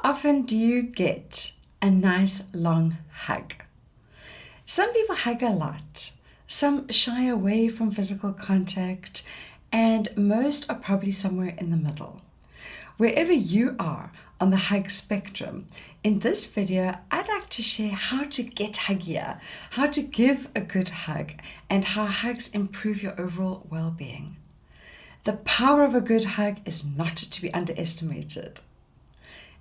often do you get a nice long hug? Some people hug a lot, some shy away from physical contact, and most are probably somewhere in the middle. Wherever you are on the hug spectrum, in this video, I'd like to share how to get huggier, how to give a good hug, and how hugs improve your overall well-being. The power of a good hug is not to be underestimated.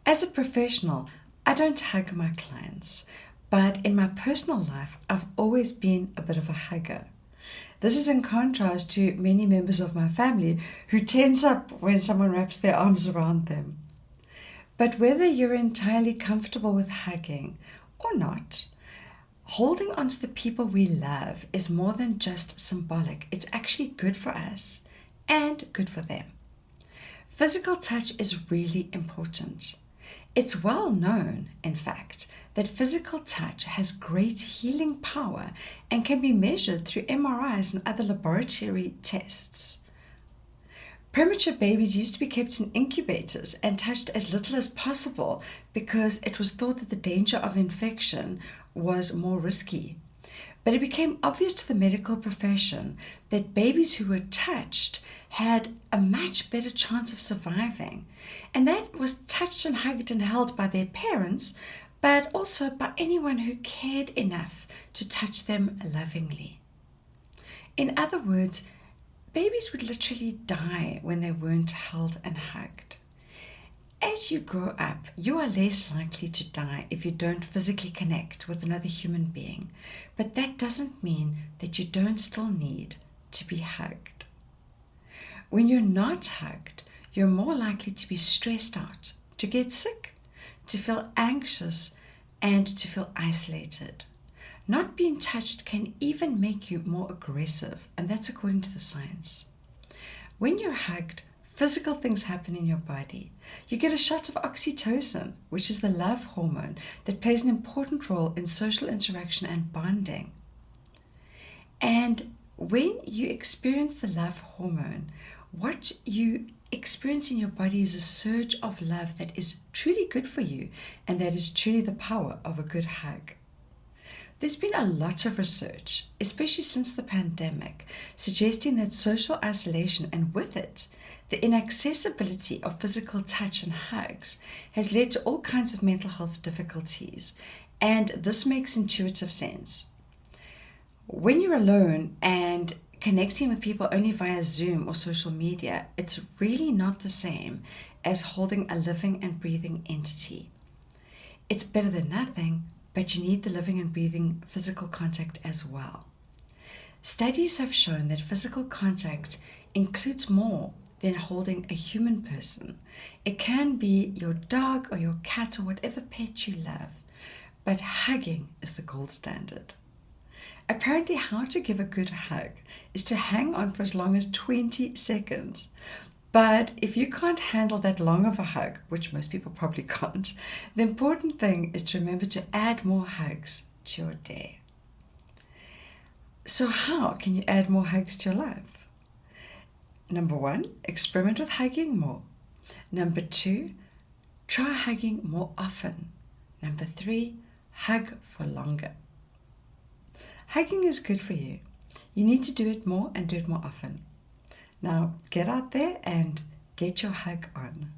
As a professional, I don't hug my clients, but in my personal life, I've always been a bit of a hugger. This is in contrast to many members of my family who tense up when someone wraps their arms around them. But whether you're entirely comfortable with hugging or not, holding on to the people we love is more than just symbolic. It's actually good for us and good for them. Physical touch is really important. It's well known, in fact, that physical touch has great healing power and can be measured through MRIs and other laboratory tests. Premature babies used to be kept in incubators and touched as little as possible because it was thought that the danger of infection was more risky. But it became obvious to the medical profession that babies who were touched had a much better chance of surviving. And that was touched and hugged and held by their parents, but also by anyone who cared enough to touch them lovingly. In other words, babies would literally die when they weren't held and hugged. As you grow up, you are less likely to die if you don't physically connect with another human being, but that doesn't mean that you don't still need to be hugged. When you're not hugged, you're more likely to be stressed out, to get sick, to feel anxious, and to feel isolated. Not being touched can even make you more aggressive, and that's according to the science. When you're hugged, physical things happen in your body. You get a shot of oxytocin, which is the love hormone that plays an important role in social interaction and bonding. And when you experience the love hormone, what you experience in your body is a surge of love that is truly good for you, and that is truly the power of a good hug. There's been a lot of research, especially since the pandemic, suggesting that social isolation and with it, the inaccessibility of physical touch and hugs has led to all kinds of mental health difficulties, and this makes intuitive sense. When you're alone and connecting with people only via Zoom or social media, it's really not the same as holding a living and breathing entity. It's better than nothing, but you need the living and breathing physical contact as well. Studies have shown that physical contact includes more than holding a human person. It can be your dog or your cat or whatever pet you love, but hugging is the gold standard. Apparently, how to give a good hug is to hang on for as long as 20 seconds. But if you can't handle that long of a hug, which most people probably can't, the important thing is to remember to add more hugs to your day. So how can you add more hugs to your life? Number 1, experiment with hugging more. Number 2, try hugging more often. Number 3, hug for longer. Hugging is good for you. You need to do it more and do it more often. Now, get out there and get your hug on.